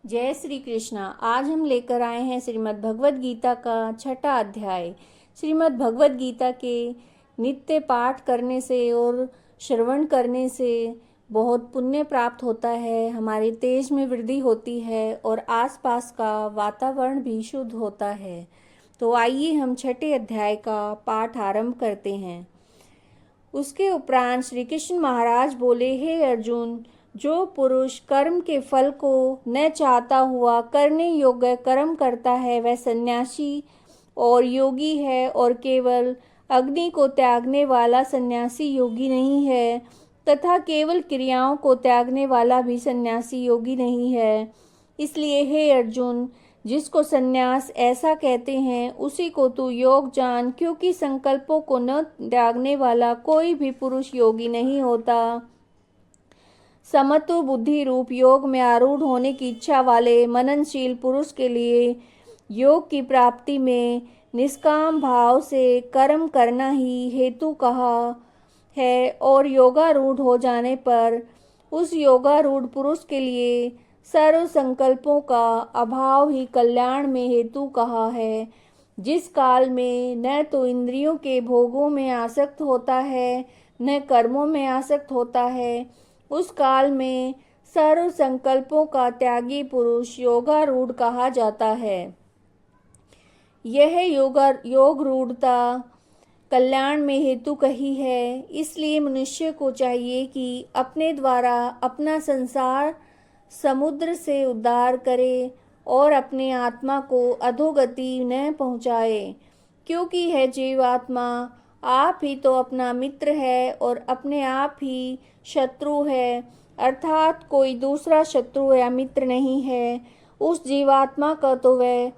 जय श्री कृष्णा। आज हम लेकर आए हैं श्रीमद् भगवत गीता का छठा अध्याय। श्रीमद् भगवत गीता के नित्य पाठ करने से और श्रवण करने से बहुत पुण्य प्राप्त होता है, हमारे तेज में वृद्धि होती है और आसपास का वातावरण भी शुद्ध होता है। तो आइए हम छठे अध्याय का पाठ आरंभ करते हैं। उसके उपरांत श्री कृष्ण महाराज बोले, हे अर्जुन, जो पुरुष कर्म के फल को न चाहता हुआ करने योग्य कर्म करता है वह सन्यासी और योगी है, और केवल अग्नि को त्यागने वाला सन्यासी योगी नहीं है, तथा केवल क्रियाओं को त्यागने वाला भी सन्यासी योगी नहीं है। इसलिए हे अर्जुन, जिसको सन्यास ऐसा कहते हैं उसी को तू योग जान, क्योंकि संकल्पों को न त्यागने वाला कोई भी पुरुष योगी नहीं होता। समत्व बुद्धि रूप योग में आरूढ़ होने की इच्छा वाले मननशील पुरुष के लिए योग की प्राप्ति में निष्काम भाव से कर्म करना ही हेतु कहा है, और योगारूढ़ हो जाने पर उस योगारूढ़ पुरुष के लिए सर्व संकल्पों का अभाव ही कल्याण में हेतु कहा है। जिस काल में न तो इंद्रियों के भोगों में आसक्त होता है न कर्मों में आसक्त होता है, उस काल में सर्व संकल्पों का त्यागी पुरुष योगारूढ़ कहा जाता है। यह योग रूढ़ता कल्याण में हेतु कही है। इसलिए मनुष्य को चाहिए कि अपने द्वारा अपना संसार समुद्र से उद्धार करे और अपने आत्मा को अधोगति न पहुँचाए, क्योंकि है जीवात्मा आप ही तो अपना मित्र है और अपने आप ही शत्रु है, अर्थात कोई दूसरा शत्रु या मित्र नहीं है। उस जीवात्मा का तो वह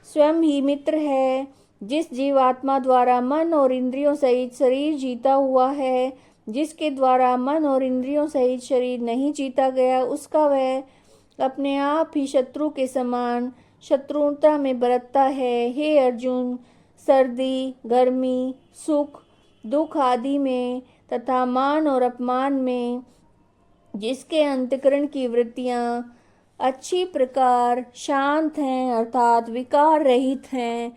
स्वयं ही मित्र है। जिस जीवात्मा द्वारा मन और इंद्रियों सहित शरीर जीता हुआ है, जिसके द्वारा मन और इंद्रियों सहित शरीर नहीं जीता गया, उसका वह अपने आप ही शत्रु के समान शत्रुता में बरतता है। हे अर्जुन, सर्दी, गर्मी, सुख, दुख आदि में तथा मान और अपमान में जिसके अंतःकरण की वृत्तियां अच्छी प्रकार शांत हैं, अर्थात विकार रहित हैं,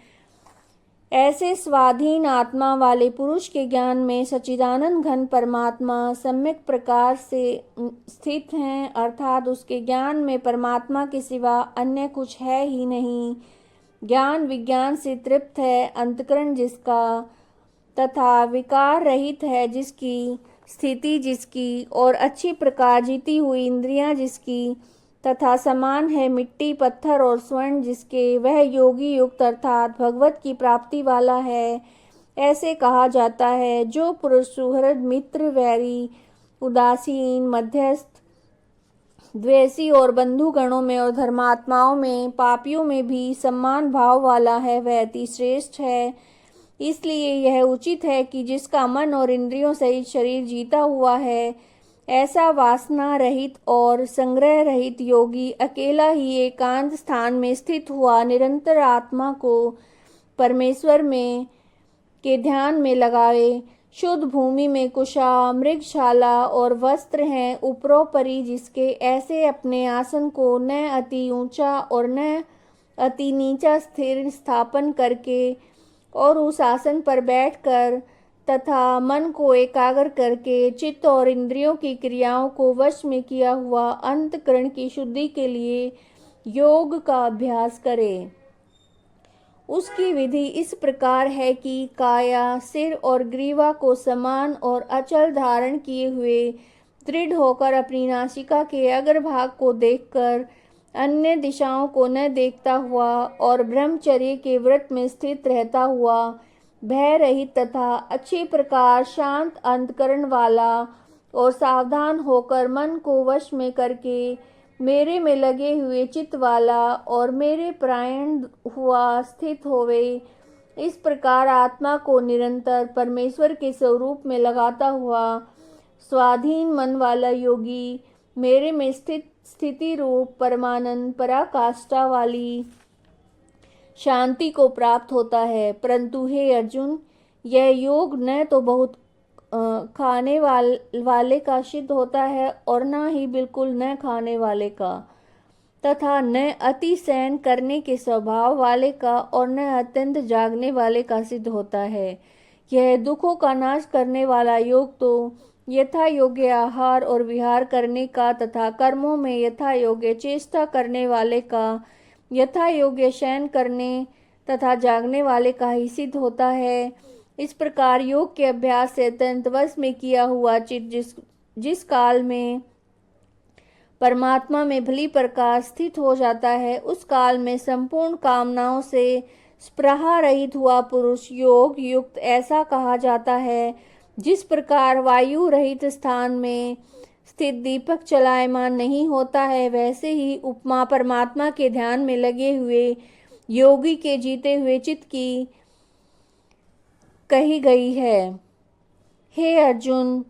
ऐसे स्वाधीन आत्मा वाले पुरुष के ज्ञान में सच्चिदानंद घन परमात्मा सम्यक प्रकार से स्थित हैं, अर्थात उसके ज्ञान में परमात्मा के सिवा अन्य कुछ है ही नहीं। ज्ञान विज्ञान से तृप्त है अंतःकरण जिसका, तथा विकार रहित है जिसकी स्थिति जिसकी, और अच्छी प्रकार जीती हुई इंद्रियां जिसकी, तथा समान है मिट्टी पत्थर और स्वर्ण जिसके, वह योगी युक्त अर्थात भगवत की प्राप्ति वाला है। ऐसे कहा जाता है, जो पुरुष सुहृद मित्र वैरी उदासीन मध्यस्थ द्वेषी और बंधुगणों में और धर्मात्माओं में पापियों में भी सम्मान भाव वाला है, वह अति श्रेष्ठ है। इसलिए यह उचित है कि जिसका मन और इंद्रियों सहित शरीर जीता हुआ है, ऐसा वासना रहित और संग्रह रहित योगी अकेला ही एकांत स्थान में स्थित हुआ निरंतर आत्मा को परमेश्वर में के ध्यान में लगावे। शुद्ध भूमि में कुशा मृगशाला और वस्त्र हैं उपरोपरि जिसके, ऐसे अपने आसन को न अति ऊंचा और न अति नीचा स्थिर स्थापन करके और उस आसन पर बैठकर तथा मन को एकाग्र करके चित्त और इंद्रियों की क्रियाओं को वश में किया हुआ अंतःकरण की शुद्धि के लिए योग का अभ्यास करे। उसकी विधि इस प्रकार है कि काया, सिर और ग्रीवा को समान और अचल धारण किए हुए दृढ़ होकर अपनी नासिका के अग्रभाग को देखकर अन्य दिशाओं को न देखता हुआ और ब्रह्मचर्य के व्रत में स्थित रहता हुआ भय रहित तथा अच्छी प्रकार शांत अंतःकरण वाला और सावधान होकर मन को वश में करके मेरे में लगे हुए चित्त वाला और मेरे प्रायण हुआ स्थित होवे। इस प्रकार आत्मा को निरंतर परमेश्वर के स्वरूप में लगाता हुआ स्वाधीन मन वाला योगी मेरे में स्थित स्थिति रूप परमानंद पराकाष्ठा वाली शांति को प्राप्त होता है। परंतु हे अर्जुन, यह योग न तो बहुत खाने वाले का सिद्ध होता है और न ही बिल्कुल न खाने वाले का। तथा न अति सहन करने के स्वभाव वाले का और न अत्यंत जागने वाले का सिद्ध होता है। यह दुखों का नाश करने वाला योग तो यथा योग्य आहार और विहार करने का तथा कर्मों में यथा योग्य चेष्टा करने वाले का, यथा योग्य शयन करने तथा जागने वाले का ही सिद्ध होता है। इस प्रकार योग के अभ्यास से अत्यंत वश में किया हुआ चित्त जिस काल में परमात्मा में भली प्रकार स्थित हो जाता है, उस काल में संपूर्ण कामनाओं से स्पृहा रहित हुआ पुरुष योग युक्त ऐसा कहा जाता है। जिस प्रकार वायु रहित स्थान में स्थित दीपक चलायमान नहीं होता है, वैसे ही उपमा परमात्मा के ध्यान में लगे हुए योगी के जीते हुए चित्त की कही गई है। हे अर्जुन,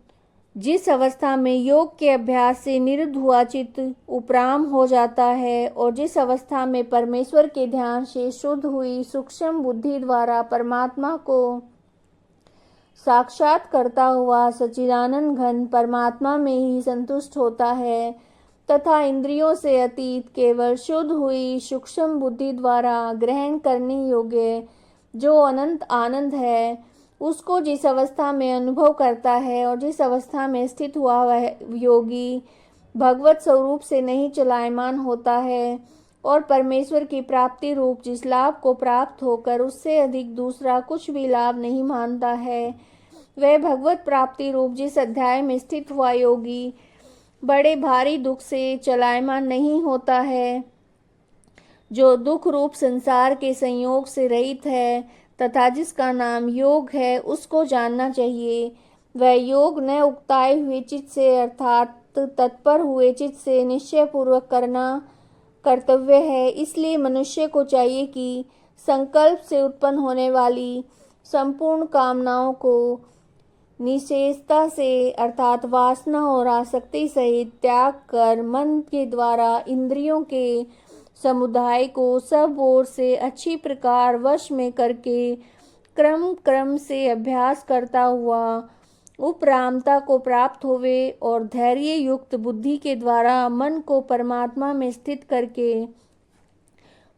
जिस अवस्था में योग के अभ्यास से निरुद्ध हुआ चित्त उपराम हो जाता है और जिस अवस्था में परमेश्वर के ध्यान से शुद्ध हुई सूक्ष्म बुद्धि द्वारा परमात्मा को साक्षात करता हुआ सच्चिदानंद घन परमात्मा में ही संतुष्ट होता है तथा इंद्रियों से अतीत केवल शुद्ध हुई सूक्ष्म बुद्धि द्वारा ग्रहण करने योग्य जो अनंत आनंद है, उसको जिस अवस्था में अनुभव करता है और जिस अवस्था में स्थित हुआ वह योगी भगवत स्वरूप से नहीं चलायमान होता है और परमेश्वर की प्राप्ति रूप जिस लाभ को प्राप्त होकर उससे अधिक दूसरा कुछ भी लाभ नहीं मानता है, वह भगवत प्राप्ति रूप जिस अध्याय में स्थित हुआ योगी बड़े भारी दुख से चलायमान नहीं होता है, जो दुख रूप संसार के संयोग से रहित है तथा जिसका नाम योग है, उसको जानना चाहिए। वह योग न उकताए हुए चित्त से अर्थात तत्पर हुए चित्त से निश्चय पूर्वक करना कर्तव्य है। इसलिए मनुष्य को चाहिए कि संकल्प से उत्पन्न होने वाली संपूर्ण कामनाओं को निषेधता से अर्थात वासना और आसक्ति सहित त्याग कर मन के द्वारा इंद्रियों के समुदाय को सब ओर से अच्छी प्रकार वश में करके क्रम क्रम से अभ्यास करता हुआ उपरामता को प्राप्त होवे और धैर्य युक्त बुद्धि के द्वारा मन को परमात्मा में स्थित करके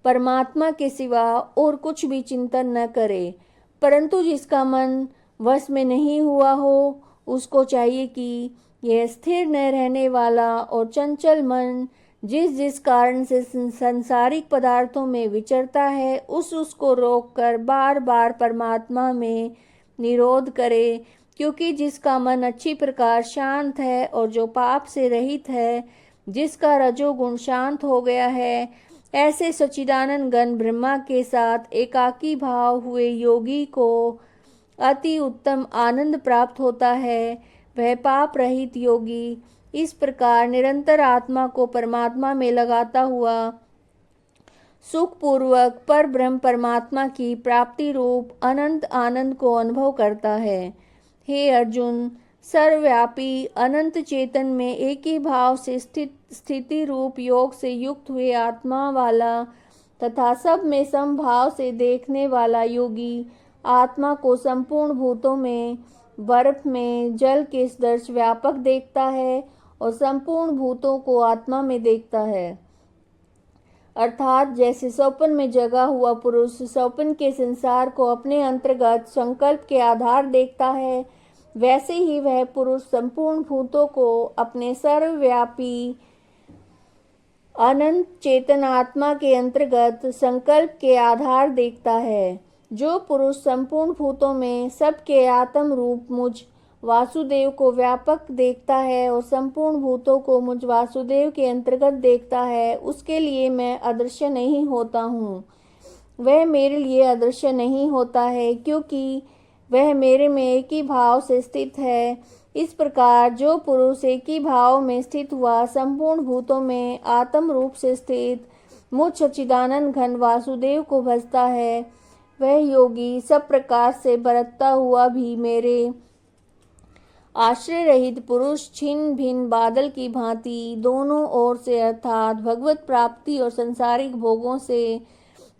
परमात्मा के सिवा और कुछ भी चिंतन न करे। परंतु जिसका मन वश में नहीं हुआ हो, उसको चाहिए कि यह स्थिर न रहने वाला और चंचल मन जिस कारण से संसारिक पदार्थों में विचरता है, उसको रोककर बार बार परमात्मा में निरोध करे। क्योंकि जिसका मन अच्छी प्रकार शांत है और जो पाप से रहित है, जिसका रजोगुण शांत हो गया है, ऐसे सच्चिदानंद घन ब्रह्मा के साथ एकाकी भाव हुए योगी को अति उत्तम आनंद प्राप्त होता है। वह पाप रहित योगी इस प्रकार निरंतर आत्मा को परमात्मा में लगाता हुआ सुख पूर्वक पर ब्रह्म परमात्मा की प्राप्ति रूप अनंत आनंद को अनुभव करता है। हे अर्जुन, सर्वव्यापी अनंत चेतन में एक ही भाव से स्थिति रूप योग से युक्त हुए आत्मा वाला तथा सब में समभाव से देखने वाला योगी आत्मा को संपूर्ण भूतों में बर्फ में जल के सदृश व्यापक देखता है और संपूर्ण भूतों को आत्मा में देखता है। अर्थात जैसे स्वप्न में जगा हुआ पुरुष स्वप्न के संसार को अपने अंतर्गत संकल्प के आधार देखता है, वैसे ही वह पुरुष संपूर्ण भूतों को अपने सर्वव्यापी अनंत चेतन आत्मा के अंतर्गत संकल्प के आधार देखता है। जो पुरुष संपूर्ण भूतों में सबके आत्म रूप मुझ वासुदेव को व्यापक देखता है और संपूर्ण भूतों को मुझ वासुदेव के अंतर्गत देखता है, उसके लिए मैं अदृश्य नहीं होता हूँ। वह मेरे लिए अदृश्य नहीं होता है क्योंकि वह मेरे में एक ही भाव से स्थित है। इस प्रकार जो पुरुष एक ही भाव में स्थित हुआ संपूर्ण भूतों में आत्म रूप से स्थित मुझ सच्चिदानंद घन वासुदेव को भजता है, वह योगी सब प्रकार से बरतता हुआ भी मेरे आश्रय रहित पुरुष छिन्न भिन्न बादल की भांति दोनों ओर से अर्थात भगवत प्राप्ति और संसारिक भोगों से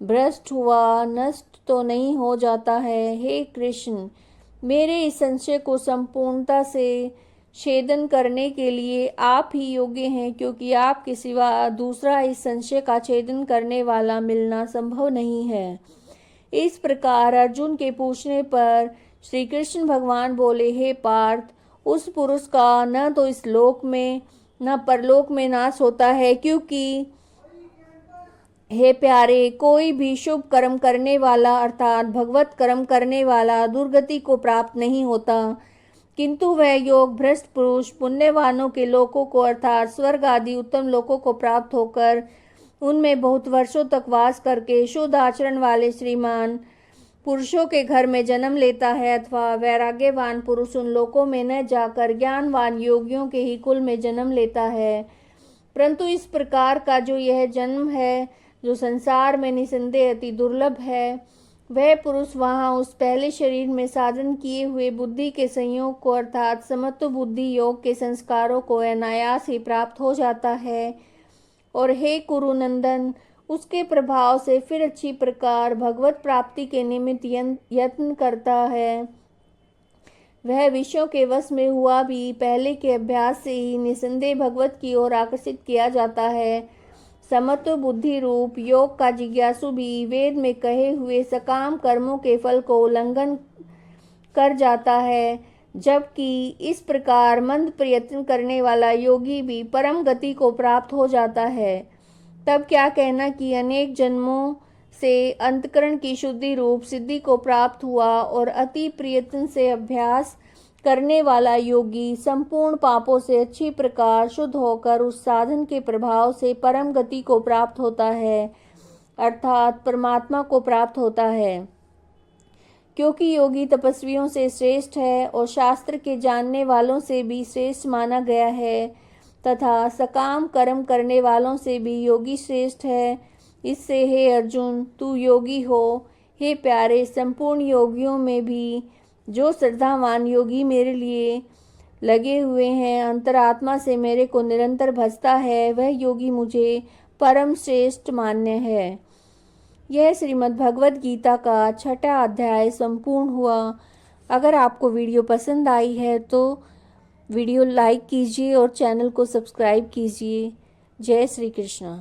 भ्रष्ट हुआ नष्ट तो नहीं हो जाता है। हे कृष्ण, मेरे इस संशय को संपूर्णता से छेदन करने के लिए आप ही योग्य हैं, क्योंकि आपके सिवा दूसरा इस संशय का छेदन करने वाला मिलना संभव नहीं है। इस प्रकार अर्जुन के पूछने पर श्री कृष्ण भगवान बोले, हे पार्थ, उस पुरुष का न तो इस लोक में न परलोक में नाश होता है, क्योंकि हे प्यारे, कोई भी शुभ कर्म करने वाला अर्थात भगवत कर्म करने वाला दुर्गति को प्राप्त नहीं होता, किंतु वह योग भ्रष्ट पुरुष पुण्यवानों के लोकों को अर्थात स्वर्ग आदि उत्तम लोकों को प्राप्त होकर उनमें बहुत वर्षों तक वास करके शुद्ध आचरण वाले श्रीमान पुरुषों के घर में जन्म लेता है, अथवा वैराग्यवान पुरुष उन लोकों में न जाकर ज्ञानवान योगियों के ही कुल में जन्म लेता है। परंतु इस प्रकार का जो यह जन्म है, जो संसार में निसंदेह अति दुर्लभ है, वह पुरुष वहाँ उस पहले शरीर में साधन किए हुए बुद्धि के संयोग को अर्थात समत्व बुद्धि योग के संस्कारों को अनायास ही प्राप्त हो जाता है। और हे कुरुनंदन, उसके प्रभाव से फिर अच्छी प्रकार भगवत प्राप्ति के निमित्त यत्न करता है। वह विषयों के वश में हुआ भी पहले के अभ्यास से ही निसंदेह भगवत की ओर आकर्षित किया जाता है। समत्व बुद्धि रूप योग का जिज्ञासु भी वेद में कहे हुए सकाम कर्मों के फल को उल्लंघन कर जाता है, जबकि इस प्रकार मंद प्रयत्न करने वाला योगी भी परम गति को प्राप्त हो जाता है। तब क्या कहना कि अनेक जन्मों से अंतकरण की शुद्धि रूप सिद्धि को प्राप्त हुआ और अति प्रयत्न से अभ्यास करने वाला योगी संपूर्ण पापों से अच्छी प्रकार शुद्ध होकर उस साधन के प्रभाव से परम गति को प्राप्त होता है, अर्थात परमात्मा को प्राप्त होता है। क्योंकि योगी तपस्वियों से श्रेष्ठ है और शास्त्र के जानने वालों से भी श्रेष्ठ माना गया है, तथा सकाम कर्म करने वालों से भी योगी श्रेष्ठ है। इससे हे अर्जुन, तू योगी हो। हे प्यारे, संपूर्ण योगियों में भी जो श्रद्धावान योगी मेरे लिए लगे हुए हैं, अंतरात्मा से मेरे को निरंतर भजता है, वह योगी मुझे परम श्रेष्ठ मान्य है। यह श्रीमद् भगवद गीता का 6वां अध्याय संपूर्ण हुआ। अगर आपको वीडियो पसंद आई है तो वीडियो लाइक कीजिए और चैनल को सब्सक्राइब कीजिए। जय श्री कृष्ण।